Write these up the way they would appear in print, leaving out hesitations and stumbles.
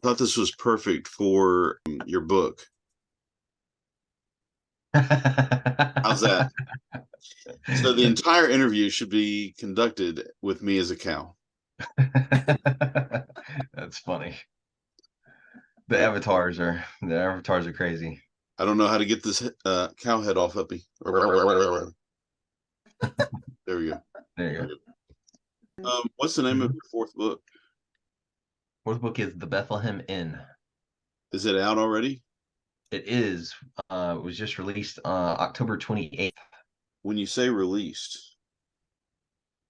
thought this was perfect for your book. How's that? So the entire interview should be conducted with me as a cow. That's funny. The avatars are crazy. I don't know how to get this cow head off of me. There we go. There you go. What's the name of Mhm. your fourth book? Fourth book is The Bethlehem Inn. Is it out already? It is. It was just released October 28th. When you say released,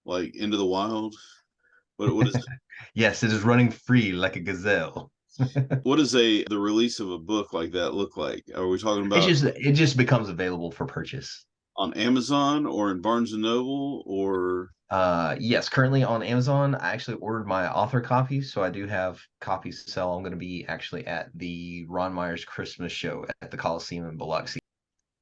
like into the wild, what is Yes, it is running free like a gazelle. what does the release of a book like that look like? Are we talking It's about just it just becomes available for purchase. on Amazon or in Barnes and Noble or Yes, currently on Amazon. I actually ordered my author copies, so I do have copies to sell. I'm going to be actually at the Ron Myers Christmas show at the Coliseum in Biloxi,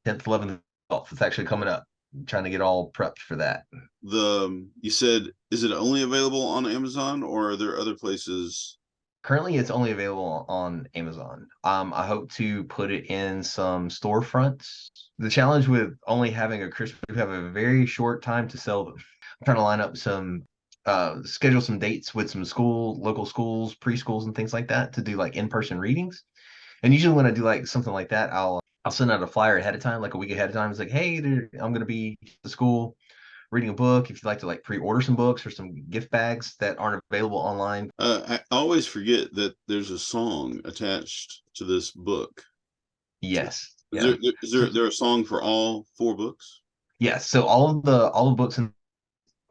10th, 11th, 12th. It's actually coming up. I'm trying to get all prepped for that. you said is it only available on Amazon or are there other places? Currently, it's only available on Amazon. I hope to put it in some storefronts. The challenge with only having a Christmas, we have a very short time to sell them. I'm trying to line up schedule some dates with some local schools, preschools, and things like that to do like in-person readings. And usually when I do like something like that, I'll send out a flyer ahead of time, like a week ahead of time. It's like, hey, I'm going to be at the school reading a book. If you'd like to like pre-order some books or some gift bags that aren't available online. I always forget that there's a song attached to this book. Yes. Is Yeah. there a song for all four books? Yes. So all the books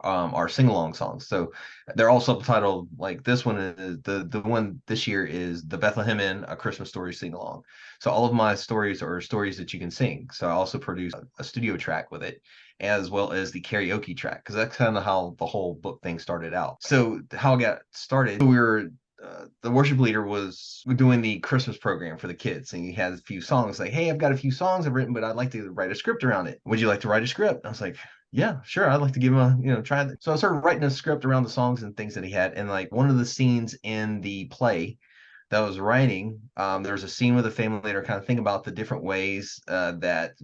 are sing along songs. So they're all subtitled. Like this one is the one this year is The Bethlehem Inn, a Christmas story sing along. So all of my stories are stories that you can sing. So I also produce a studio track with it, as well as the karaoke track, because that's kind of how the whole book thing started out. So how I got started, we were the worship leader was doing the Christmas program for the kids, and he had a few songs. Like, hey, I've got a few songs I've written, but I'd like to write a script around it. Would you like to write a script? I was like, yeah, sure. I'd like to give him try that. So I started writing a script around the songs and things that he had. And like one of the scenes in the play that I was writing, there was a scene with a family that are kind of thinking about the different ways that,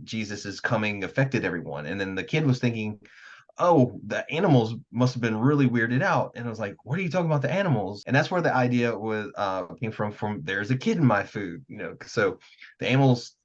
Jesus is coming affected everyone. And then the kid was thinking, oh, the animals must have been really weirded out. And I was like, what are you talking about the animals? And that's where the idea was came from there's a kid in my food, so the animals,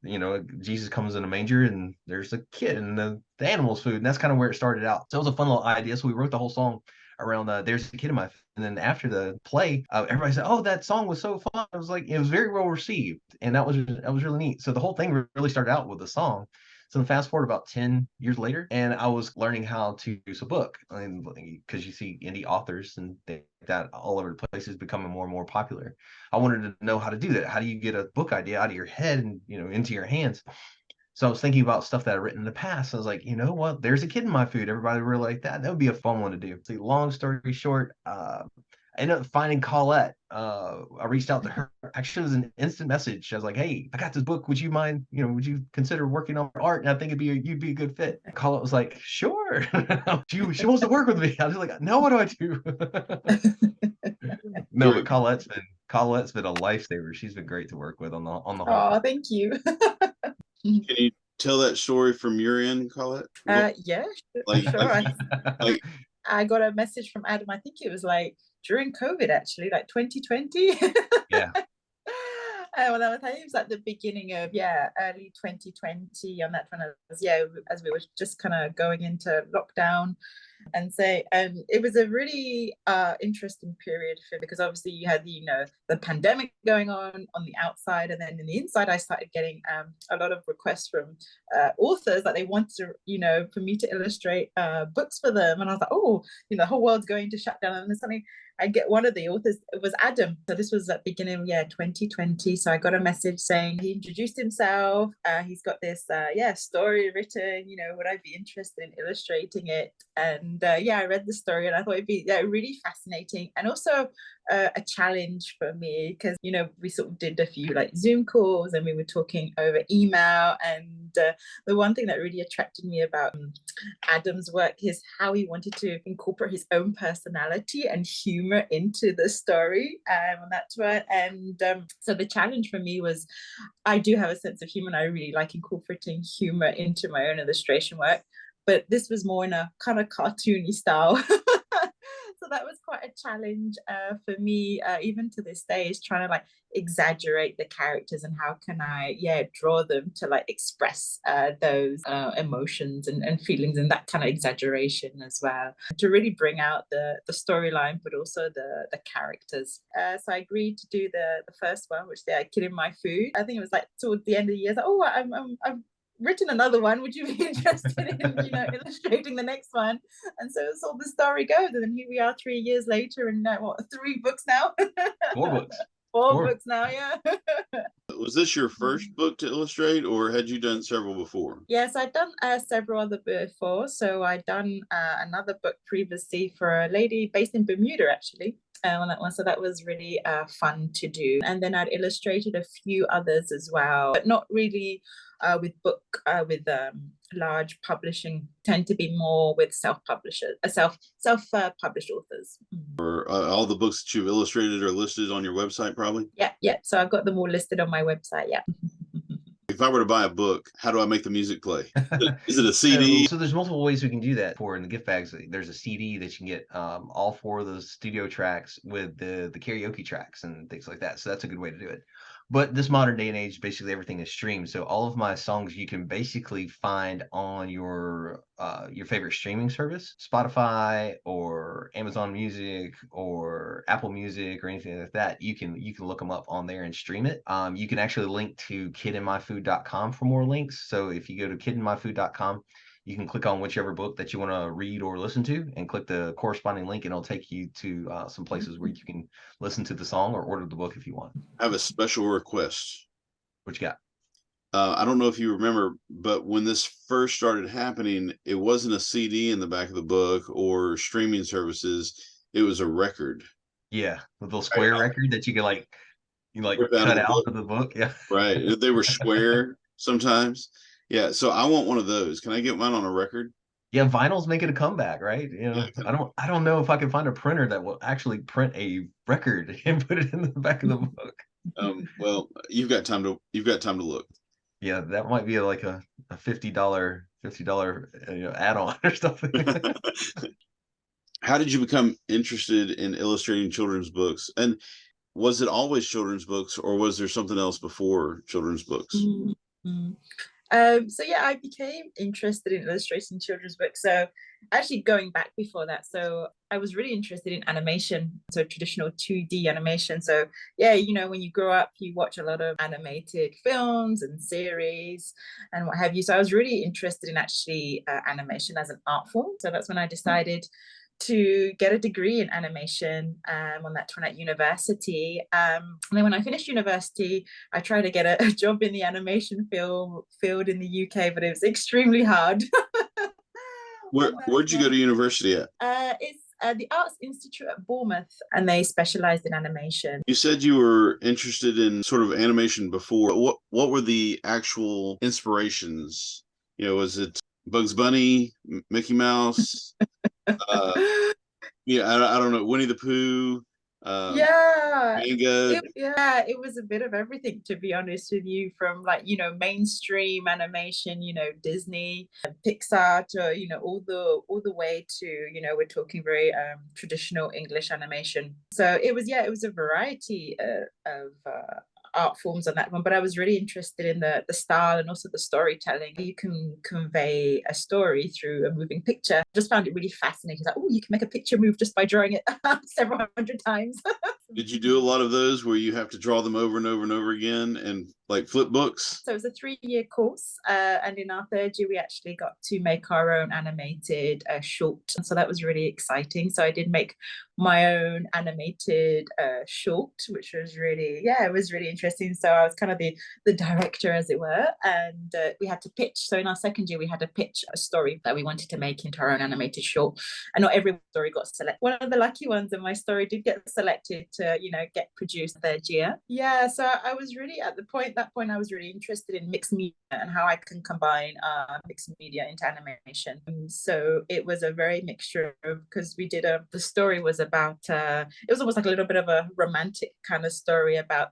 Jesus comes in a manger and there's a kid in the animals food. And that's kind of where it started out. So it was a fun little idea. So we wrote the whole song around there's a kid in my food. And then after the play, everybody said, oh, that song was so fun. I was like, it was very well received. And that was really neat. So the whole thing really started out with the song. So fast forward about 10 years later, and I was learning how to produce a book. I mean, because you see indie authors and things like that all over the place is becoming more and more popular. I wanted to know how to do that. How do you get a book idea out of your head and into your hands? So I was thinking about stuff that I've written in the past. I was like, you know what? There's a kid in my food. Everybody really like that. That would be a fun one to do. So long story short, I ended up finding Colette. I reached out to her. Actually, it was an instant message. I was like, "Hey, I got this book. Would you mind? Would you consider working on art? And I think you'd be a good fit." Colette was like, "Sure." she wants to work with me. I was like, "Now what do I do?" No, but Colette's been a lifesaver. She's been great to work with on the whole Oh, project. thank you. Can you tell that story from your end, Colette? Yeah, Like, sure. like, like, I got a message from Adam. I think it was like during COVID, actually, like 2020. Yeah. Well, I think it was like the beginning of early 2020. On that one, as we were just kind of going into lockdown, and say it was a really interesting period because obviously you had the pandemic going on the outside, and then in the inside I started getting a lot of requests from authors that they wanted to for me to illustrate books for them, and I was like, oh, the whole world's going to shut down, and then suddenly I get one of the authors. It was Adam. So this was at beginning of 2020. So I got a message saying he introduced himself. He's got this story written. Would I be interested in illustrating it? And I read the story and I thought it'd be really fascinating. And also a challenge for me because, you know, we sort of did a few like Zoom calls and we were talking over email. And the one thing that really attracted me about Adam's work is how he wanted to incorporate his own personality and humor into the story. And that's right. And so the challenge for me was, I do have a sense of humor and I really like incorporating humor into my own illustration work, but this was more in a kind of cartoony style. So that was quite a challenge for me, even to this day, is trying to like exaggerate the characters and how can I, draw them to like express those emotions and feelings and that kind of exaggeration as well, to really bring out the storyline, but also the characters. So I agreed to do the first one, which they are Killing My Food. I think it was like towards the end of the year, like, oh, I'm written another one, would you be interested in, you know, illustrating the next one? And so it's all the story goes, and then here we are 3 years later, and what, 3 books now? 4 books. 4 books now, yeah. Was this your first book to illustrate, or had you done several before? Yes, I'd done several other before. So I'd done another book previously for a lady based in Bermuda, actually, on that one. So that was really fun to do. And then I'd illustrated a few others as well, but not really with large publishing. Tend to be more with self-publishers, self-published authors. Or all the books that you've illustrated are listed on your website, probably? Yeah. So I've got them all listed on my website, yeah. If I were to buy a book, how do I make the music play? Is it a CD? So there's multiple ways we can do that. For in the gift bags, there's a CD that you can get all 4 of those studio tracks with the karaoke tracks and things like that. So that's a good way to do it. But this modern day and age, basically everything is streamed. So all of my songs you can basically find on your favorite streaming service, Spotify or Amazon Music or Apple Music or anything like that. You can look them up on there and stream it. You can actually link to kidinmyfood.com for more links. So if you go to kidinmyfood.com, you can click on whichever book that you want to read or listen to and click the corresponding link, and it'll take you to some places where you can listen to the song or order the book if you want. I have a special request. What you got? I don't know if you remember, but when this first started happening, it wasn't a CD in the back of the book or streaming services. It was a record. Yeah, the little square record that you can cut out of the book. Yeah, right. They were square sometimes. Yeah, so I want one of those. Can I get mine on a record? Yeah, vinyl's making a comeback, right? You know, Yeah, I don't know if I can find a printer that will actually print a record and put it in the back of the book. Well, you've got time to look. Yeah, that might be like a $50 add-on or something. How did you become interested in illustrating children's books? And was it always children's books, or was there something else before children's books? Mm-hmm. So yeah, I became interested in illustrating children's books. So actually going back before that, so I was really interested in animation, so traditional 2D animation. So yeah, you know, when you grow up, you watch a lot of animated films and series and what have you. So I was really interested in actually animation as an art form. So that's when I decided to get a degree in animation on that one at university. And then when I finished university, I tried to get a job in the animation field in the UK, but it was extremely hard. Where'd you go to university at? It's the Arts Institute at Bournemouth, and they specialized in animation. You said you were interested in sort of animation before. What were the actual inspirations? You know, was it Bugs Bunny, Mickey Mouse? Yeah, I don't know, Winnie the Pooh. It was a bit of everything, to be honest with you, from like, you know, mainstream animation, you know, Disney and Pixar, to, you know, all the way to, you know, we're talking very traditional English animation. So it was a variety of art forms on that one, but I was really interested in the style and also the storytelling. You can convey a story through a moving picture. Just found it really fascinating. Like, oh, you can make a picture move just by drawing it several hundred times. Did you do a lot of those where you have to draw them over and over and over again, and like flip books? So it was a 3-year course, and in our 3rd year we actually got to make our own animated short, so that was really exciting. So I did make my own animated short, which was really, it was really interesting. So I was kind of the director, as it were, and we had to pitch. So in our 2nd year we had to pitch a story that we wanted to make into our own animated short, and not every story got selected. One of the lucky ones, and my story did get selected to, you know, get produced third year. Yeah, so I was really at that point I was really interested in mixed media and how I can combine mixed media into animation. So it was a very mixture of, because we did the story was about it was almost like a little bit of a romantic kind of story about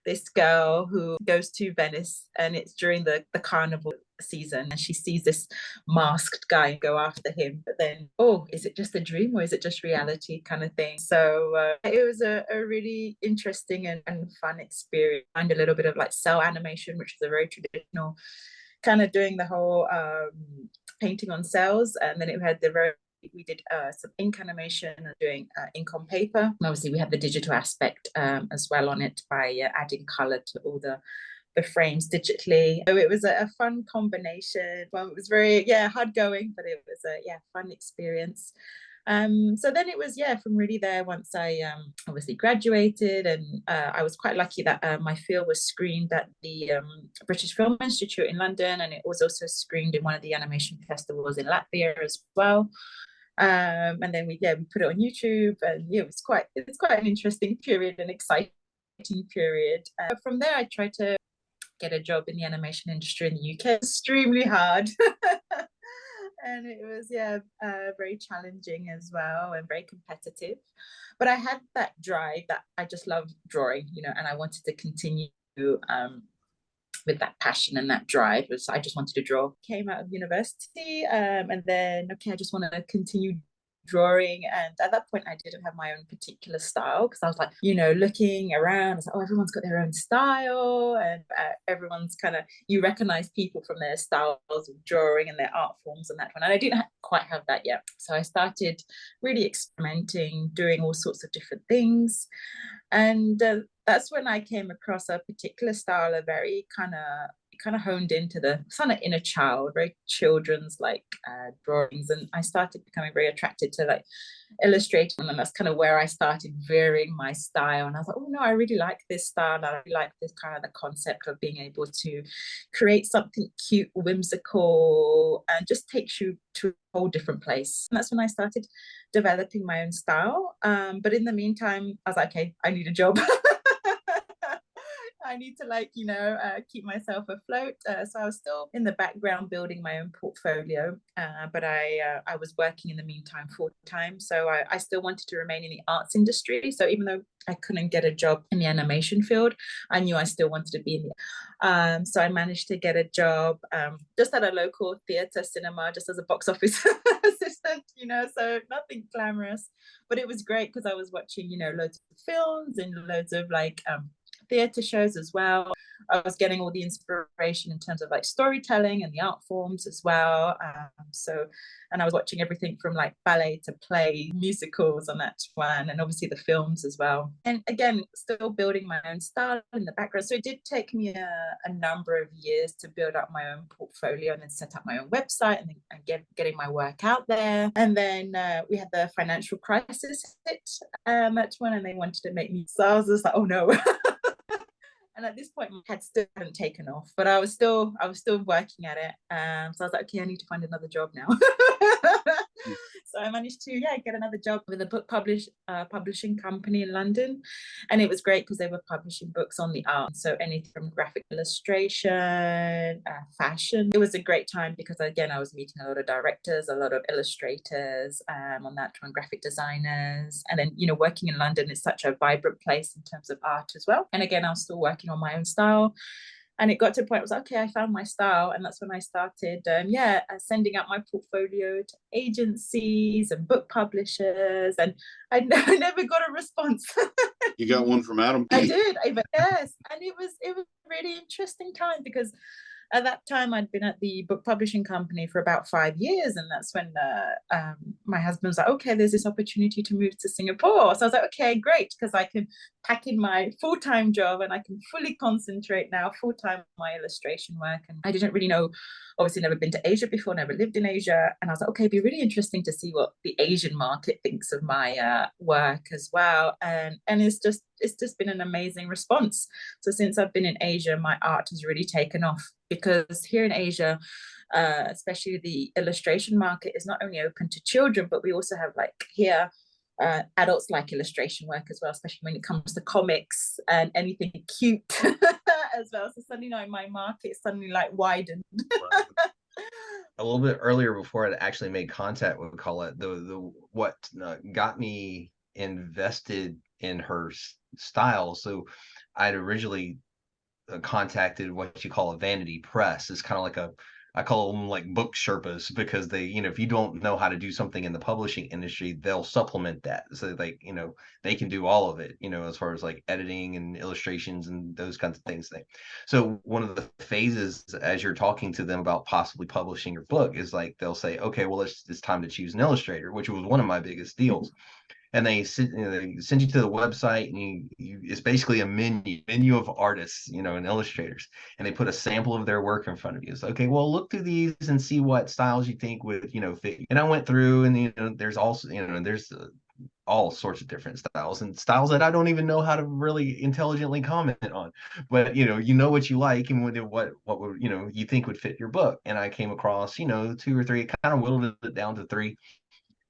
this girl who goes to Venice, and it's during the carnival season, and she sees this masked guy go after him, but then, oh, is it just a dream or is it just reality kind of thing? So it was a really interesting and fun experience. And a little bit of like cell animation, which is a very traditional kind of doing the whole painting on cells, and then it had we did some ink animation and doing ink on paper. And obviously we had the digital aspect as well on it by adding color to all the frames digitally. So it was a fun combination. Well, it was very hard going, but it was a fun experience. So then it was from really there, once I obviously graduated, and I was quite lucky that my film was screened at the British Film Institute in London, and it was also screened in one of the animation festivals in Latvia as well. And then we put it on YouTube, and it's quite an interesting period, an exciting period. From there I tried to get a job in the animation industry in the UK. Extremely hard. And it was very challenging as well, and very competitive, but I had that drive that I just love drawing, you know, and I wanted to continue with that passion and that drive. So I just wanted to draw. Came out of university, and then I just want to continue drawing. And at that point I didn't have my own particular style, because I was like, you know, looking around, I was like, oh, everyone's got their own style, and everyone's kind of, you recognize people from their styles of drawing and their art forms and that one, and I didn't quite have that yet. So I started really experimenting, doing all sorts of different things, and that's when I came across a particular style, a very kind of honed into the kind of inner child, very children's like drawings, and I started becoming very attracted to like illustrating, and that's kind of where I started varying my style. And I was like, oh no, I really like this style, I really like this kind of the concept of being able to create something cute, whimsical, and just takes you to a whole different place. And that's when I started developing my own style. But in the meantime I was like, okay, I need a job. I need to, like, you know, keep myself afloat. So I was still in the background building my own portfolio, but I was working in the meantime full time. So I still wanted to remain in the arts industry. So even though I couldn't get a job in the animation field, I knew I still wanted to be in the so I managed to get a job just at a local theatre cinema, just as a box office assistant, you know, so nothing glamorous, but it was great because I was watching, you know, loads of films and loads of like theatre shows as well. I was getting all the inspiration in terms of like storytelling and the art forms as well. And I was watching everything from like ballet to play, musicals on that one, and obviously the films as well. And again, still building my own style in the background. So it did take me a number of years to build up my own portfolio and then set up my own website and getting my work out there. And then we had the financial crisis hit that one, and they wanted to make me. So I was just like, oh no. And at this point, my head still hadn't taken off, but I was still working at it. So I was like, okay, I need to find another job now. So I managed to get another job with a book publishing company in London, and it was great because they were publishing books on the art, so anything from graphic illustration, fashion. It was a great time because again I was meeting a lot of directors, a lot of illustrators on that one, graphic designers, and then, you know, working in London is such a vibrant place in terms of art as well. And again, I was still working on my own style. And it got to a point, I was like, okay, I found my style. And that's when I started, sending out my portfolio to agencies and book publishers. And I never got a response. You got one from Adam? I did, yes. And it was a really interesting time because at that time I'd been at the book publishing company for about 5 years, and that's when my husband was like, okay, there's this opportunity to move to Singapore. So I was like, okay, great, because I can pack in my full-time job and I can fully concentrate now full-time on my illustration work. And I didn't really know, obviously never been to Asia before, never lived in Asia, and I was like, okay, it'd be really interesting to see what the Asian market thinks of my work as well. And it's just been an amazing response. So since I've been in Asia, my art has really taken off, because here in Asia, especially the illustration market is not only open to children, but we also have like here adults like illustration work as well, especially when it comes to comics and anything cute as well. So suddenly, my market suddenly like widened. A little bit earlier, before I actually made contact with Colette, what got me invested in her style. So I'd originally contacted what you call a vanity press. It's kind of like I call them like book Sherpas, because they, if you don't know how to do something in the publishing industry, they'll supplement that. So like, they can do all of it, as far as like editing and illustrations and those kinds of things. So one of the phases as you're talking to them about possibly publishing your book is like, they'll say, okay, well, it's time to choose an illustrator, which was one of my biggest deals. And they send you to the website, and it's basically a menu of artists, and illustrators, and they put a sample of their work in front of you. It's okay, well, look through these and see what styles you think would, fit. And I went through, and there's also, there's all sorts of different styles, and styles that I don't even know how to really intelligently comment on. But what you like, and what would you think would fit your book. And I came across 2 or 3, kind of whittled it down to 3.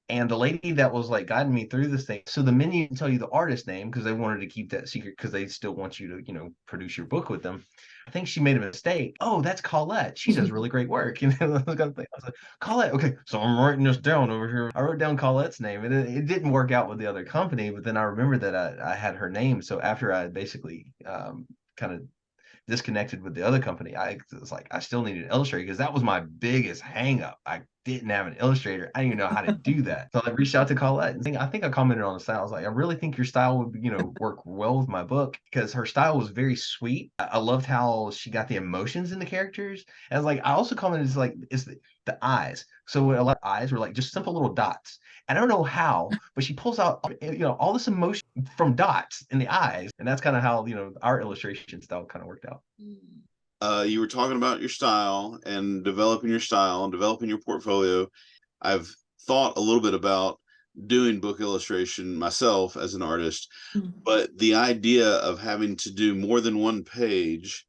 And the lady that was like guiding me through this thing, so the menu can tell you the artist name, because they wanted to keep that secret, because they still want you to, produce your book with them. I think she made a mistake. Oh, that's Colette. She does really great work. I was like, Colette. Okay, so I'm writing this down over here. I wrote down Colette's name, and it didn't work out with the other company. But then I remembered that I had her name. So after I basically kind of disconnected with the other company, I was like, I still needed an illustrator, because that was my biggest hang up. I didn't have an illustrator. I didn't even know how to do that. So I reached out to Colette, and I think I commented on the style. I was like, I really think your style would, work well with my book, because her style was very sweet. I loved how she got the emotions in the characters. And I was like, I also commented, it's the eyes. So a lot of eyes were like just simple little dots. And I don't know how, but she pulls out, all this emotion from dots in the eyes. And that's kind of how, our illustration style kind of worked out. You were talking about your style and developing your style and developing your portfolio. I've thought a little bit about doing book illustration myself as an artist, but the idea of having to do more than one page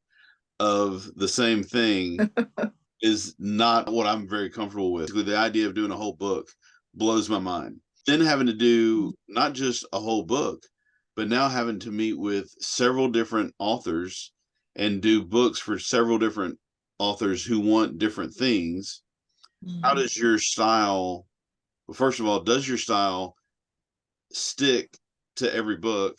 of the same thing is not what I'm very comfortable with. The idea of doing a whole book blows my mind. Then having to do not just a whole book, but now having to meet with several different authors and do books for several different authors who want different things. How does your style, well, first of all, does your style stick to every book?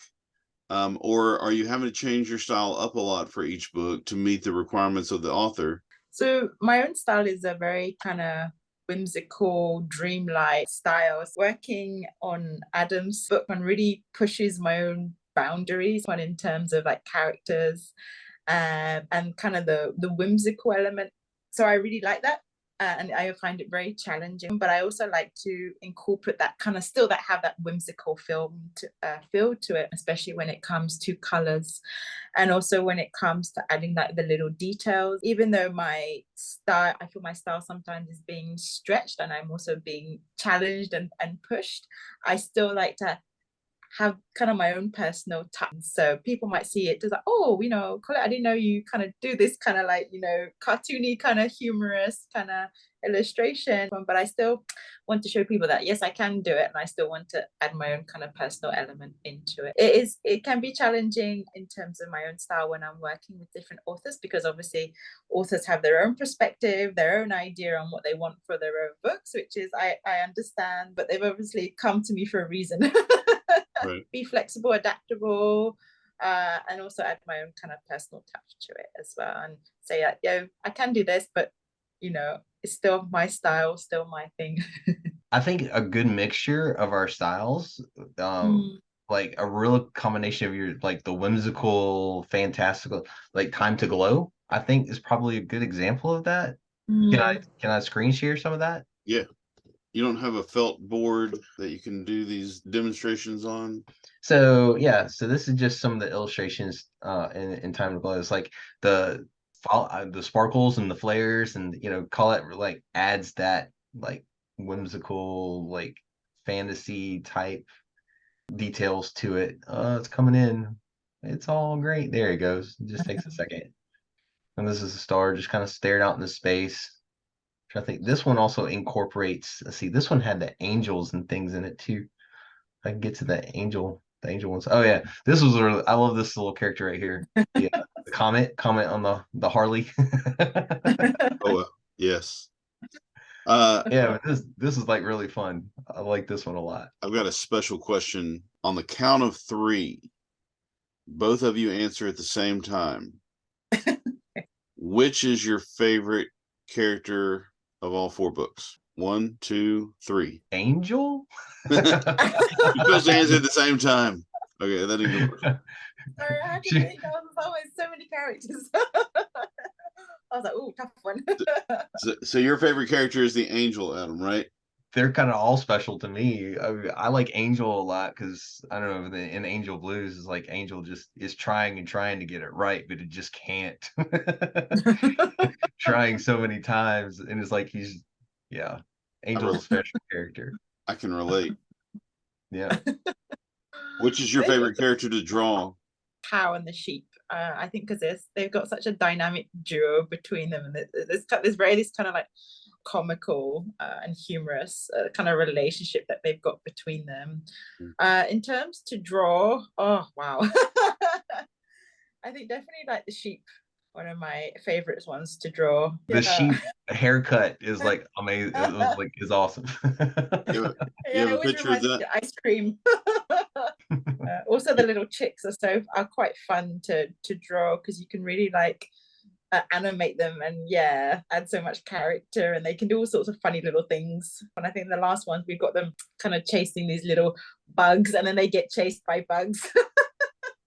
Or are you having to change your style up a lot for each book to meet the requirements of the author? So my own style is a very kind of whimsical, dreamlike style. Working on Adam's book one really pushes my own boundaries one in terms of like characters and kind of the whimsical element. So I really like that. And I find it very challenging, but I also like to incorporate that kind of still that have that whimsical feel to it, especially when it comes to colors, and also when it comes to adding like the little details. Even though my style, I feel my style sometimes is being stretched, and I'm also being challenged and pushed, I still like to have kind of my own personal touch. So people might see it as like, oh, Colette, I didn't know you kind of do this kind of like, cartoony kind of humorous kind of illustration. But I still want to show people that yes, I can do it, and I still want to add my own kind of personal element into it. It can be challenging in terms of my own style when I'm working with different authors, because obviously authors have their own perspective, their own idea on what they want for their own books, which is I understand, but they've obviously come to me for a reason. Right. Be flexible, adaptable, and also add my own kind of personal touch to it as well, and say, I can do this, but it's still my style, still my thing. I think a good mixture of our styles, like a real combination of your like the whimsical, fantastical, like Time to Glow, I think is probably a good example of that. Can I screen share some of that? Yeah. You don't have a felt board that you can do these demonstrations on? So this is just some of the illustrations in Time to Glow. It's like the sparkles and the flares, and Colette like adds that like whimsical, like fantasy type details to it. It's coming in. It's all great. There it goes. It just takes a second. And this is a star just kind of stared out into space. I think this one also incorporates, let's see, this one had the angels and things in it too. I can get to the angel ones. Oh yeah, this was really, I love this little character right here. Yeah, the comment on the Harley. Oh, yes. Yeah, but this is like really fun. I like this one a lot. I've got a special question. On the count of three, both of you answer at the same time. Which is your favorite character of all four books? 1, 2, 3. Angel? You're supposed to answer at the same time. Okay, that didn't go. Sorry, I had to think. I was always so many characters. I was like, "Oh, tough one." So your favorite character is the angel, Adam, right? They're kind of all special to me. I like Angel a lot because I don't know, in Angel Blues is like Angel just is trying and trying to get it right, but it just can't. Trying so many times, and it's like yeah, Angel's a special character. I can relate. Yeah. Which is your favorite character to draw? Cow and the sheep. I think because they've got such a dynamic duo between them, and there's this kind of like comical and humorous kind of relationship that they've got between them. In terms to draw, oh wow, I think definitely like the sheep. One of my favorites ones to draw. The sheep haircut is like amazing. It was like is awesome. You have a picture of that? Ice cream. Also, the little chicks are quite fun to draw because you can really like animate them and add so much character, and they can do all sorts of funny little things. And I think the last ones we've got them kind of chasing these little bugs, and then they get chased by bugs.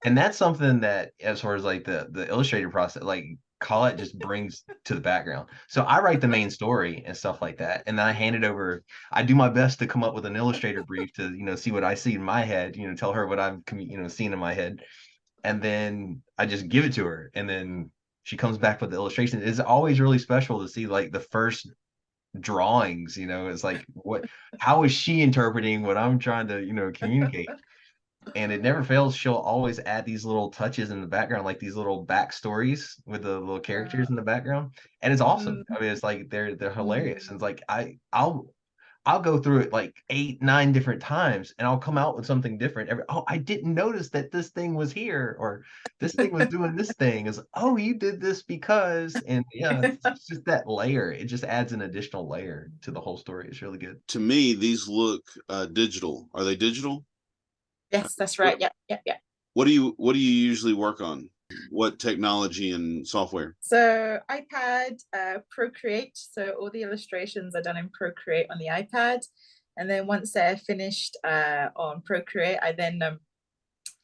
And that's something that, as far as like the illustrator process, like Colette just brings to the background. So I write the main story and stuff like that, and then I hand it over. I do my best to come up with an illustrator brief to see what I see in my head, tell her what I'm seeing in my head, and then I just give it to her, and then she comes back with the illustration. It's always really special to see like the first drawings. It's like how is she interpreting what I'm trying to communicate? And it never fails. She'll always add these little touches in the background, like these little backstories with the little characters in the background, and it's awesome. I mean, it's like they're hilarious. And it's like I'll go through it like 8, 9 different times, and I'll come out with something different. I didn't notice that this thing was here, or this thing was doing this thing. Is you did this because, and yeah, it's just that layer. It just adds an additional layer to the whole story. It's really good. To me, these look digital. Are they digital? Yes, that's right. Yeah. What do you usually work on? What technology and software? So iPad, Procreate. So all the illustrations are done in Procreate on the iPad, and then once they're finished on Procreate, I then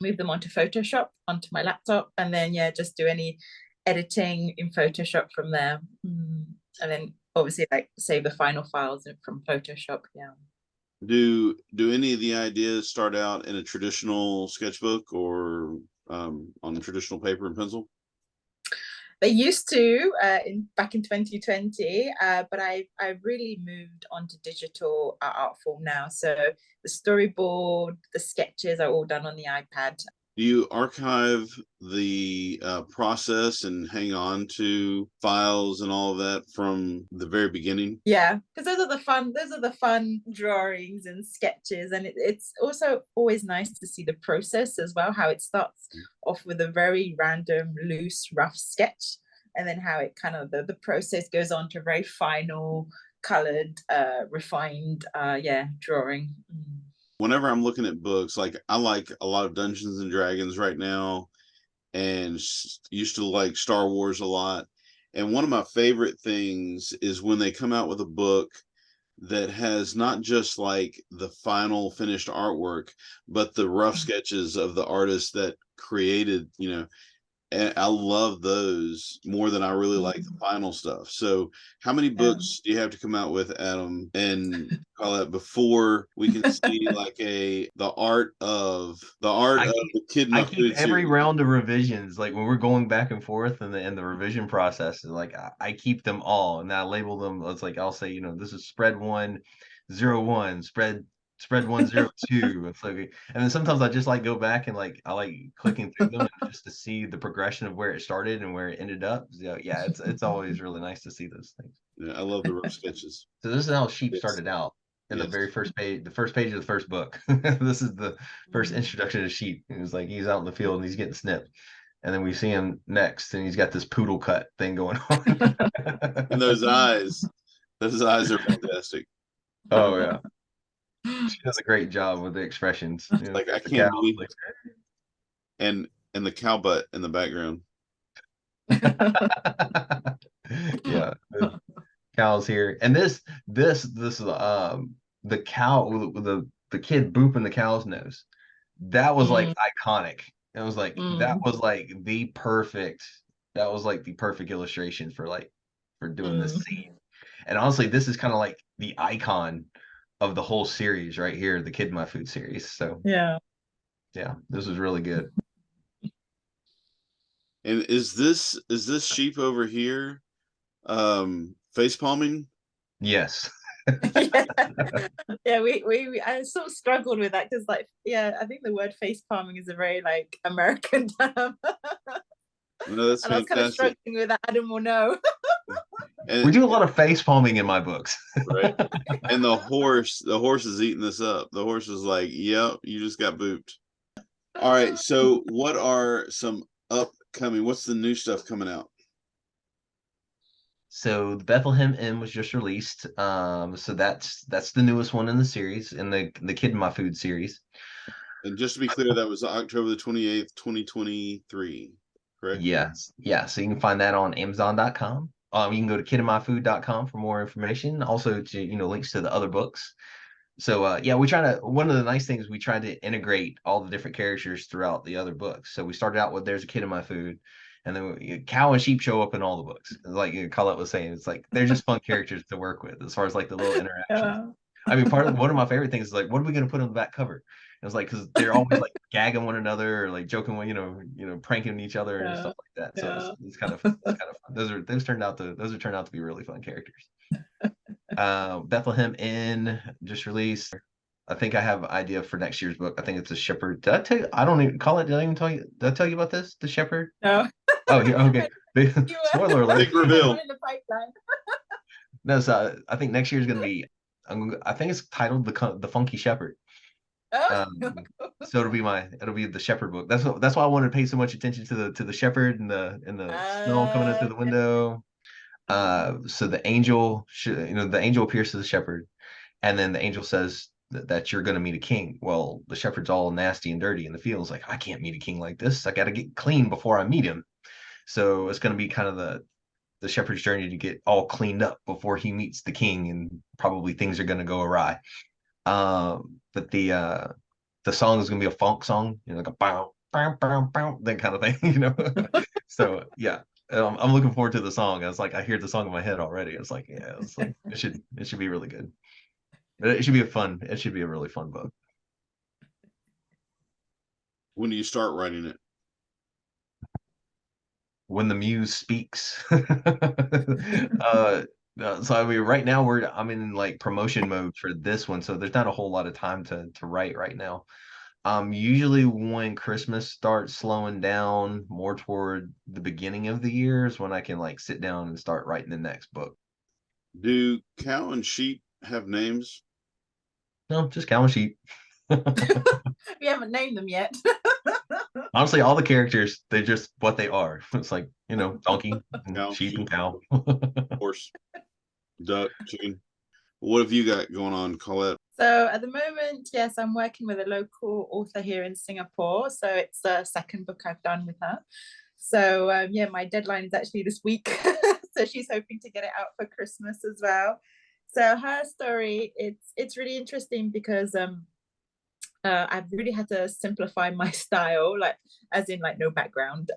move them onto Photoshop onto my laptop, and then just do any editing in Photoshop from there, and then obviously like save the final files from Photoshop. Yeah. Do any of the ideas start out in a traditional sketchbook or on a traditional paper and pencil? They used to back in 2020, but I really moved onto digital art form now. So the storyboard, the sketches are all done on the iPad. Do you archive the process and hang on to files and all of that from the very beginning? Yeah, because those are the fun drawings and sketches, and it's also always nice to see the process as well, how it starts off with a very random, loose, rough sketch, and then how it kind of the process goes on to very final, colored, refined, drawing. Whenever I'm looking at books, like I like a lot of Dungeons and Dragons right now, and used to like Star Wars a lot. And one of my favorite things is when they come out with a book that has not just like the final finished artwork, but the rough sketches of the artist that created, and I love those more than I really like the final stuff. So how many books do you have to come out with, Adam and Colette, before we can see like the art of the Kid I keep every round of revisions, like when we're going back and forth in the revision process, like I keep them all, and I label them. It's like I'll say, this is spread 101, spread 102. It's like, and then sometimes I just like go back and like I like clicking through them just to see the progression of where it started and where it ended up. Yeah, it's always really nice to see those things. Yeah, I love the rough sketches. So this is how Sheep started out. in the Yes. very first page, the first page of the first book. This is the first introduction to sheep. It was like he's out in the field and he's getting snipped. And then we see him next and he's got this poodle cut thing going on. And those eyes are fantastic. Oh yeah. She does a great job with the expressions. You know, Like I the can't cow, believe like, and the cow butt in the background. yeah, the cows here. And this is the cow, the kid booping the cow's nose. That was like iconic. It was like that was like the perfect illustration for doing this scene. And honestly, this is kind of like the icon of the whole series right here, the Kid in My Food series. So Yeah. yeah, this was really good. And is this sheep over here face palming? Yes. Yeah, yeah. We I sort of struggled with that because, like, yeah, I think the word face palming is a very like American term, No, that's and I was kind of fantastic. struggling with that. Adam will know. We And do a lot of face palming in my books. right. And the horse is eating this up. The horse is like, yep, you just got booped. All right. So what are some upcoming, what's the new stuff coming out? So the Bethlehem Inn was just released. So that's the newest one in the series, in the Kid in My Food series. And just to be clear, that was October the 28th, 2023, correct? Yes. Yeah. So you can find that on Amazon.com. You can go to kidinmyfood.com for more information. Also to, links to the other books. So yeah, one of the nice things, we tried to integrate all the different characters throughout the other books. So we started out with There's a Kid in My Food, and then cow and sheep show up in all the books. Like Colette was saying, it's like they're just fun characters to work with as far as like the little interactions. Yeah. I mean, one of my favorite things is like, what are we going to put on the back cover? It was like, because they're always like gagging one another or like joking, pranking each other and stuff like that. So Yeah. it's kind of fun. Those turned out to be really fun characters. Bethlehem Inn just released. I think I have an idea for next year's book. I think it's a shepherd. Did I tell you? I don't even call it. Did I even tell you? Did I tell you about this? The shepherd? No. Oh, yeah. Okay. You Spoiler alert. Big reveal. in the pipeline. No, so I think next year is going to be. I think it's titled the Funky Shepherd. Oh. So it'll be the shepherd book. That's why I wanted to pay so much attention to the shepherd and the smell coming in through the window. So the angel the angel appears to the shepherd, and then the angel says that you're going to meet a king. Well, the shepherd's all nasty and dirty in the fields. Like, I can't meet a king like this. I got to get clean before I meet him. So it's going to be kind of the shepherd's journey to get all cleaned up before he meets the king, and probably things are going to go awry. But the song is going to be a funk song, like a bow, bow, bow, bow, that kind of thing. So yeah, I'm looking forward to the song. I was like, I hear the song in my head already. It's like, yeah, it's like it should be really good. It should be a really fun book. When do you start writing it? When the muse speaks. So I mean, right now I'm in like promotion mode for this one, so there's not a whole lot of time to write right now. Usually when Christmas starts slowing down more toward the beginning of the year is when I can like sit down and start writing the next book. Do cow and sheep have names? No, just cow and sheep. We haven't named them yet. Honestly, all the characters, they're just what they are. It's like, donkey, Cow, sheep, and sheep, cow. horse, duck, chicken. What have you got going on, Colette? So at the moment, yes, I'm working with a local author here in Singapore. So it's the second book I've done with her. So yeah, my deadline is actually this week. So she's hoping to get it out for Christmas as well. So her story, it's really interesting because I've really had to simplify my style, like as in like no background.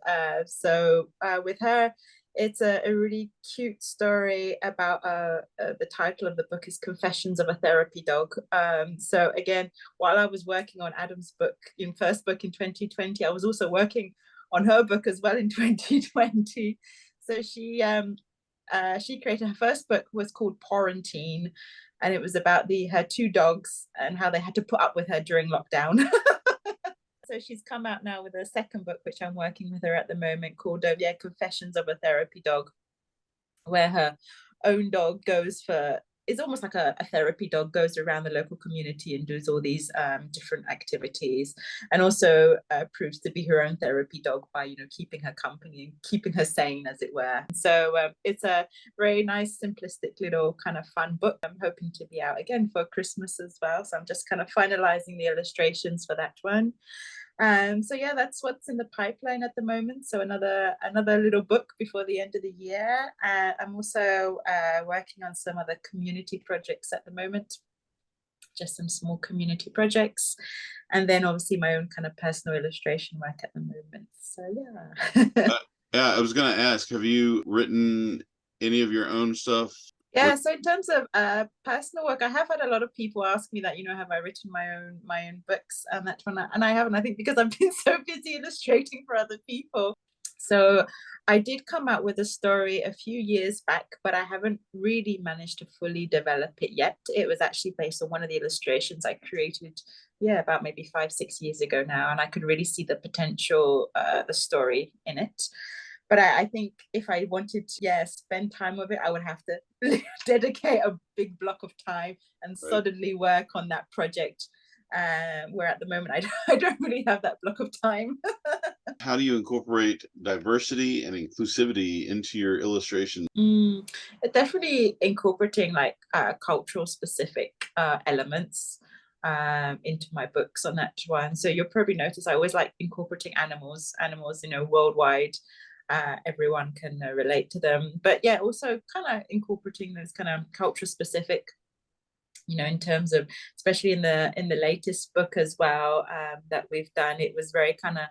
So with her, it's a really cute story about the title of the book is Confessions of a Therapy Dog. So again, while I was working on Adam's first book in 2020, I was also working on her book as well in 2020. So she created her first book was called Quarantine, and it was about her two dogs and how they had to put up with her during lockdown. So she's come out now with a second book, which I'm working with her at the moment, called Confessions of a Therapy Dog, where her own dog goes for is almost like a therapy dog, goes around the local community and does all these different activities, and also proves to be her own therapy dog by, you know, keeping her company and keeping her sane, as it were. So it's a very nice, simplistic little kind of fun book. I'm hoping to be out again for Christmas as well. So I'm just kind of finalizing the illustrations for that one. So yeah, that's what's in the pipeline at the moment. So another little book before the end of the year. I'm also working on some other community projects at the moment, just some small community projects, and then obviously my own kind of personal illustration work at the moment. So yeah. Yeah, I was gonna ask, have you written any of your own stuff? Yeah, so in terms of personal work, I have had a lot of people ask me that, you know, have I written my own books and that one, and I haven't. I think because I've been so busy illustrating for other people. So I did come out with a story a few years back, but I haven't really managed to fully develop it yet. It was actually based on one of the illustrations I created, yeah, about maybe 5-6 years ago now, and I could really see the potential, the story in it. But I think if I wanted to, yeah, spend time with it, I would have to dedicate a big block of time and suddenly work on that project. Where at the moment I don't really have that block of time. How do you incorporate diversity and inclusivity into your illustration? Definitely incorporating like cultural specific elements into my books on that one. So you'll probably notice I always like incorporating animals, you know, worldwide. Everyone can relate to them, but yeah, also kind of incorporating those kind of culture specific, you know, in terms of, especially in the latest book as well, that we've done, it was very kind of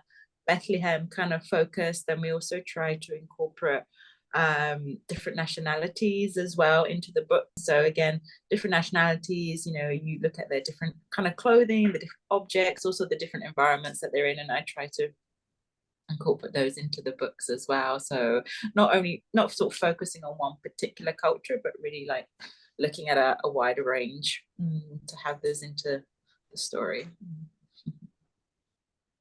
Bethlehem kind of focused, and we also try to incorporate different nationalities as well into the book. So again, different nationalities, you know, you look at their different kind of clothing, the different objects, also the different environments that they're in, and I try to incorporate those into the books as well. So not sort of focusing on one particular culture, but really like looking at a wider range to have those into the story.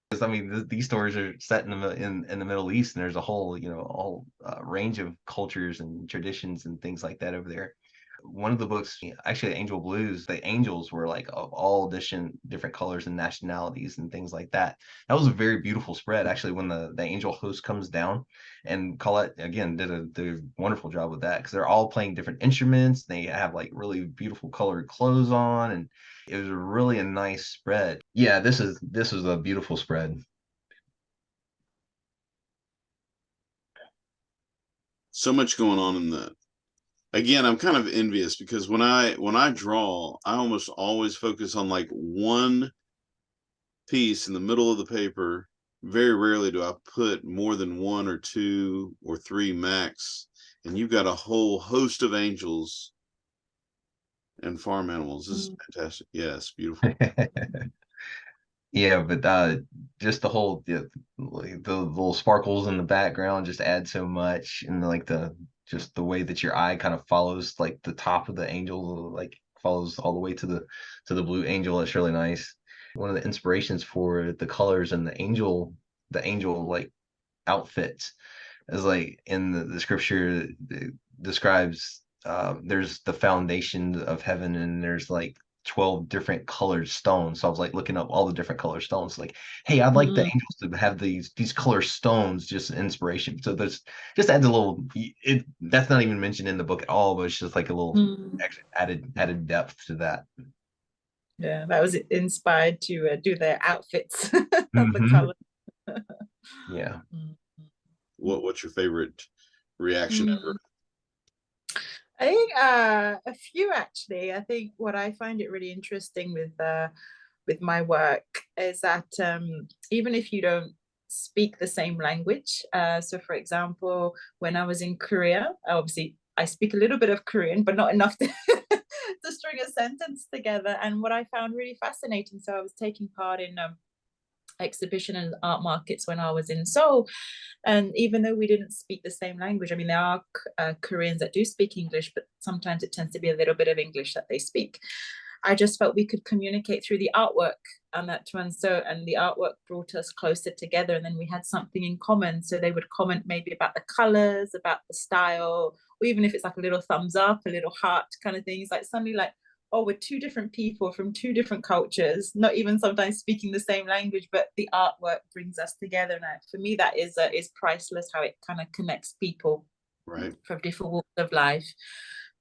Because I mean, these stories are set in the Middle East, and there's a whole, you know, all range of cultures and traditions and things like that over there. One of the books, actually, Angel Blues, the angels were like of all different colors and nationalities and things like that. That was a very beautiful spread, actually, when the angel host comes down. And Colette, again, did a wonderful job with that, because they're all playing different instruments. They have like really beautiful colored clothes on, and it was really a nice spread. Yeah, this was a beautiful spread. So much going on in that. Again, I'm kind of envious because when I draw, I almost always focus on like one piece in the middle of the paper. Very rarely do I put more than one or two or three max. And you've got a whole host of angels and farm animals. This is fantastic. Yes, beautiful. Yeah, but just the whole the little sparkles in the background just add so much, and like just the way that your eye kind of follows like the top of the angel, like follows all the way to the blue angel. It's really nice. One of the inspirations for the colors and the angel like outfits is like in the scripture, it describes there's the foundation of heaven, and there's like 12 different colored stones. So I was like looking up all the different color stones, like, hey, I'd like the angels to have these color stones, just inspiration. So there's just adds a little, that's not even mentioned in the book at all, but it's just like a little extra added depth to that. Yeah, that was inspired to do their outfits of the color. Yeah. What's your favorite reaction ever? I think a few actually. I think what I find it really interesting with my work is that even if you don't speak the same language, so for example, when I was in Korea, obviously I speak a little bit of Korean, but not enough to to string a sentence together. And what I found really fascinating, so I was taking part in exhibition and art markets when I was in Seoul. And even though we didn't speak the same language, I mean, there are Koreans that do speak English, but sometimes it tends to be a little bit of English that they speak. I just felt we could communicate through the artwork on that one. So, and the artwork brought us closer together, and then we had something in common. So they would comment maybe about the colors, about the style, or even if it's like a little thumbs up, a little heart kind of things, like suddenly like, oh, we're two different people from two different cultures, not even sometimes speaking the same language, but the artwork brings us together. And for me, that is priceless, how it kind of connects people from different walks of life.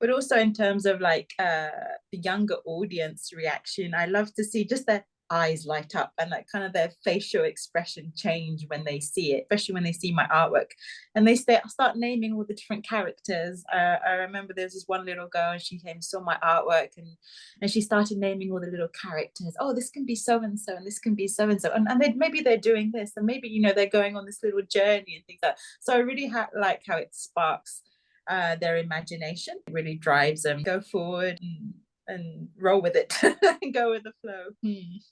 But also in terms of like the younger audience reaction, I love to see just their eyes light up and like kind of their facial expression change when they see it, especially when they see my artwork, and they start naming all the different characters. I remember there was this one little girl, and she came, saw my artwork, and she started naming all the little characters. Oh, this can be so and so, and this can be so and so, and maybe they're doing this, and maybe, you know, they're going on this little journey and things like that. So I really like how it sparks their imagination. It really drives them go forward and roll with it and go with the flow. It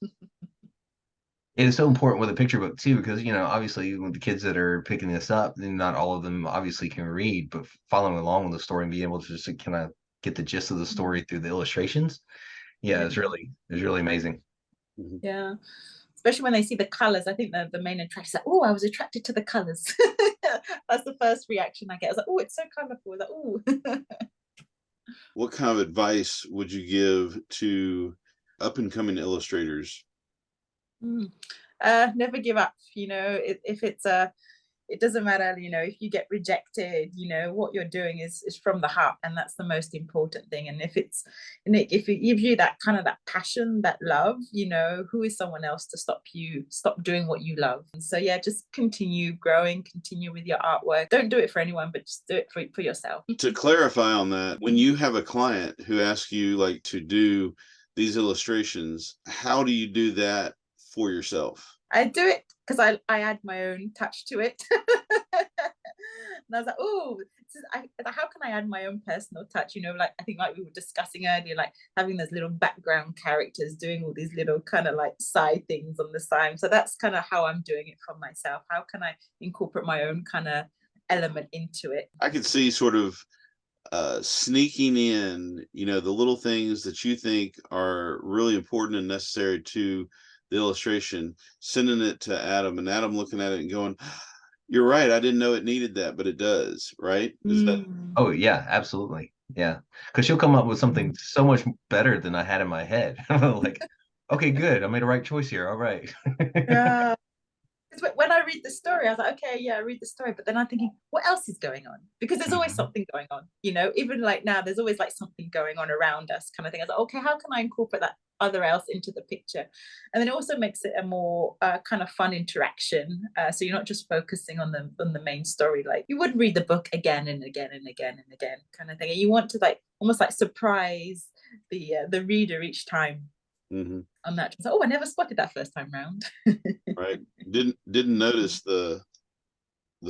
is so important with a picture book too, because, you know, obviously with the kids that are picking this up, then not all of them obviously can read, but following along with the story and being able to just kind of get the gist of the story through the illustrations, it's really amazing. Yeah, especially when they see the colors. I think the main attraction is like, oh, I was attracted to the colors. That's the first reaction I get. I was like, oh, it's so colorful. Like, oh. What kind of advice would you give to up and coming illustrators? Never give up. You know, if it's it doesn't matter, you know, if you get rejected, you know, what you're doing is from the heart, and that's the most important thing. And if it gives you that kind of that passion, that love, you know, who is someone else to stop doing what you love? And so yeah, just continue growing, continue with your artwork. Don't do it for anyone, but just do it for yourself. To clarify on that, when you have a client who asks you like to do these illustrations, how do you do that for yourself? I do it because I add my own touch to it. And I was like, oh, how can I add my own personal touch? You know, like I think like we were discussing earlier, like having those little background characters doing all these little kind of like side things on the side. So that's kind of how I'm doing it for myself. How can I incorporate my own kind of element into it? I could see sort of sneaking in, you know, the little things that you think are really important and necessary to the illustration, sending it to Adam, and Adam looking at it and going, you're right, I didn't know it needed that, but it does, right? Is that... Oh yeah, absolutely. Yeah, because she'll come up with something so much better than I had in my head. Like, okay, good, I made a right choice here. All right. Yeah. When I read the story, I was like, okay, yeah, I read the story, but then I'm thinking, what else is going on? Because there's always something going on, you know, even like now, there's always like something going on around us kind of thing. I was like, okay, how can I incorporate that other else into the picture? And then it also makes it a more kind of fun interaction. So you're not just focusing on the main story. Like you would read the book again and again and again and again kind of thing. And you want to like almost like surprise the reader each time. On that. So, oh, I never spotted that first time round. Right. Didn't notice the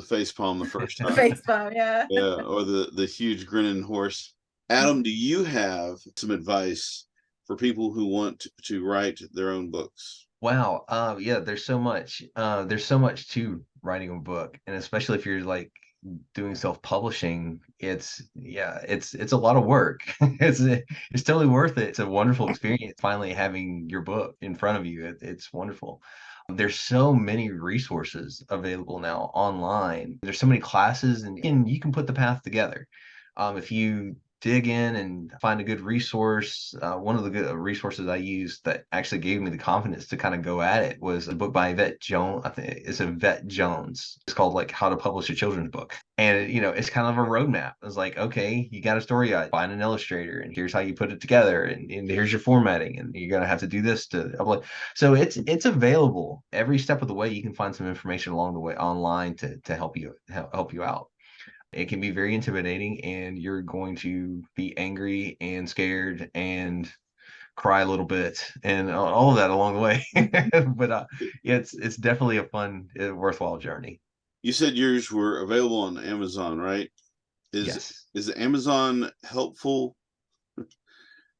face palm the first time. Face palm, yeah. Yeah, or the huge grinning horse. Adam, do you have some advice for people who want to write their own books? Wow. Yeah, there's so much. There's so much to writing a book, and especially if you're like doing self-publishing, it's a lot of work. It's totally worth it. It's a wonderful experience finally having your book in front of you. It's wonderful. There's so many resources available now online. There's so many classes, and you can put the path together. If you dig in and find a good resource. One of the good resources I used that actually gave me the confidence to kind of go at it was a book by Yvette Jones. I think it's Yvette Jones. It's called like How to Publish a Children's Book. And, you know, it's kind of a roadmap. It's like, okay, you got a story, find an illustrator, and here's how you put it together, and here's your formatting, and you're going to have to do this to upload. So it's available every step of the way. You can find some information along the way online to help you out. It can be very intimidating, and you're going to be angry and scared and cry a little bit and all of that along the way. But it's definitely a fun, worthwhile journey. You said yours were available on Amazon, right? Yes. Is Amazon helpful?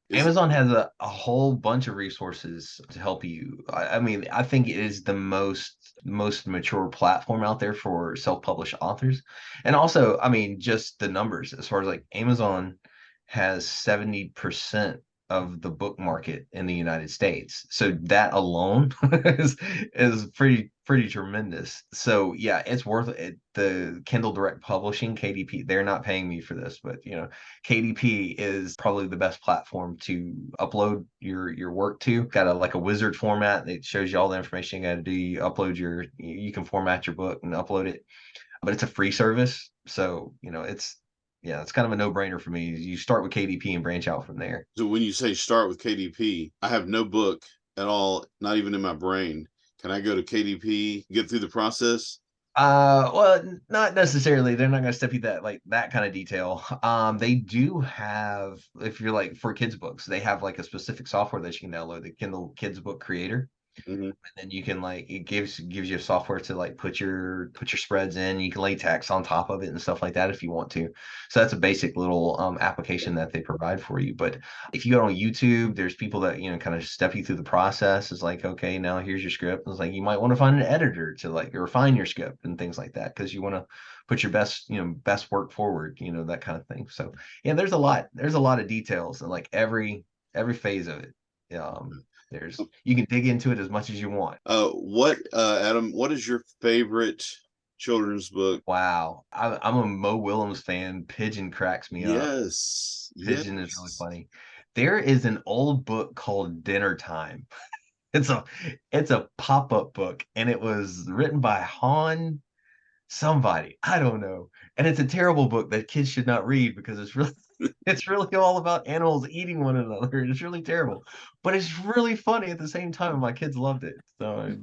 Amazon has a whole bunch of resources to help you. I mean, I think it is the most mature platform out there for self-published authors. And also, I mean, just the numbers as far as like Amazon has 70% of the book market in the United States. So that alone is pretty tremendous. So yeah, it's worth it. The Kindle Direct Publishing, KDP, they're not paying me for this, but KDP is probably the best platform to upload your work to. Got a wizard format that shows you all the information you got to do. You can format your book and upload it, but it's a free service. So, it's kind of a no-brainer for me. You start with KDP and branch out from there. So when you say start with KDP, I have no book at all, not even in my brain. Can I go to KDP, get through the process? Well, not necessarily. They're not going to step you that kind of detail. They do have, if you're like for kids books, they have like a specific software that you can download, the Kindle Kids Book Creator. Mm-hmm. And then you can it gives you software to put your spreads in. You can lay text on top of it and stuff like that if you want to. So that's a basic little application that they provide for you. But if you go on YouTube, there's people that kind of step you through the process. It's like, okay, now here's your script. It's like you might want to find an editor to refine your script and things like that, because you want to put your best work forward, that kind of thing. So yeah, there's a lot of details and every phase of it. You can dig into it as much as you want. Adam, what is your favorite children's book? Wow. I'm a Mo Willems fan. Pigeon cracks me up. Yes. Pigeon is really funny. There is an old book called Dinner Time. It's a pop-up book, and it was written by Han somebody. I don't know. And it's a terrible book that kids should not read because it's really all about animals eating one another. It's really terrible, but it's really funny at the same time. And my kids loved it. So,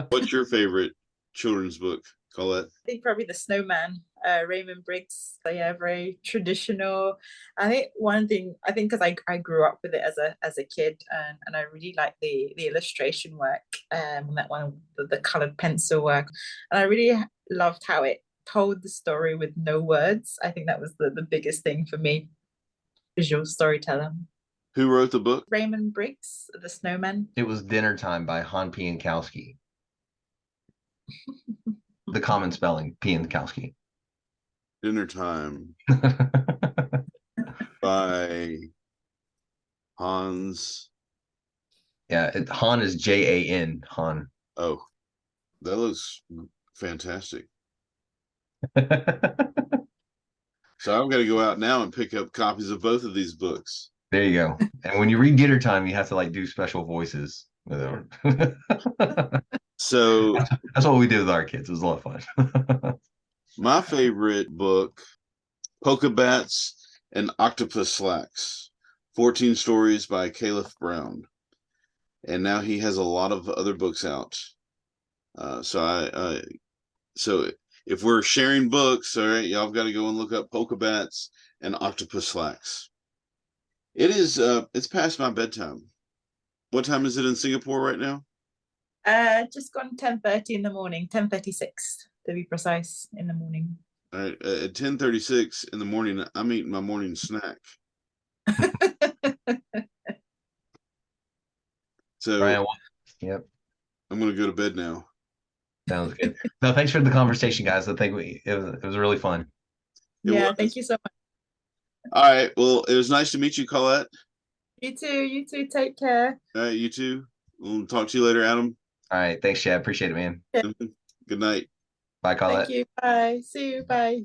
what's your favorite children's book, Colette? I think probably The Snowman, Raymond Briggs. So yeah, very traditional. I think one thing, because I grew up with it as a kid, and I really like the illustration work, that one, the colored pencil work, and I really loved how it told the story with no words. I think that was the biggest thing for me. Visual storyteller. Who wrote the book? Raymond Briggs, The Snowman. It was Dinner Time by Han Piankowski. The common spelling, Piankowski. Dinner Time by Hans. Yeah, Han is Jan. Han. Oh, that looks fantastic. So I'm going to go out now and pick up copies of both of these books. There you go. And when you read Dinner Time, you have to do special voices with them. So that's what we did with our kids. It was a lot of fun. My favorite book, Polka Bats and Octopus Slacks, 14 stories by Caleb Brown. And now he has a lot of other books out. So if we're sharing books, all right, y'all got to go and look up Polka Bats and Octopus Slacks. It's past my bedtime. What time is it in Singapore right now? Just gone 10:30 in the morning, 10:36 to be precise, in the morning. All right, at 10:36 in the morning, I'm eating my morning snack. So, Brian, yep. I'm going to go to bed now. Sounds good. No, thanks for the conversation, guys. I think it was really fun. Yeah, thank you so much. All right. Well, it was nice to meet you, Colette. You too. You too. Take care. All right, you too. We'll talk to you later, Adam. All right. Thanks, Chad. Appreciate it, man. Good night. Bye, Colette. Thank you. Bye. See you. Bye.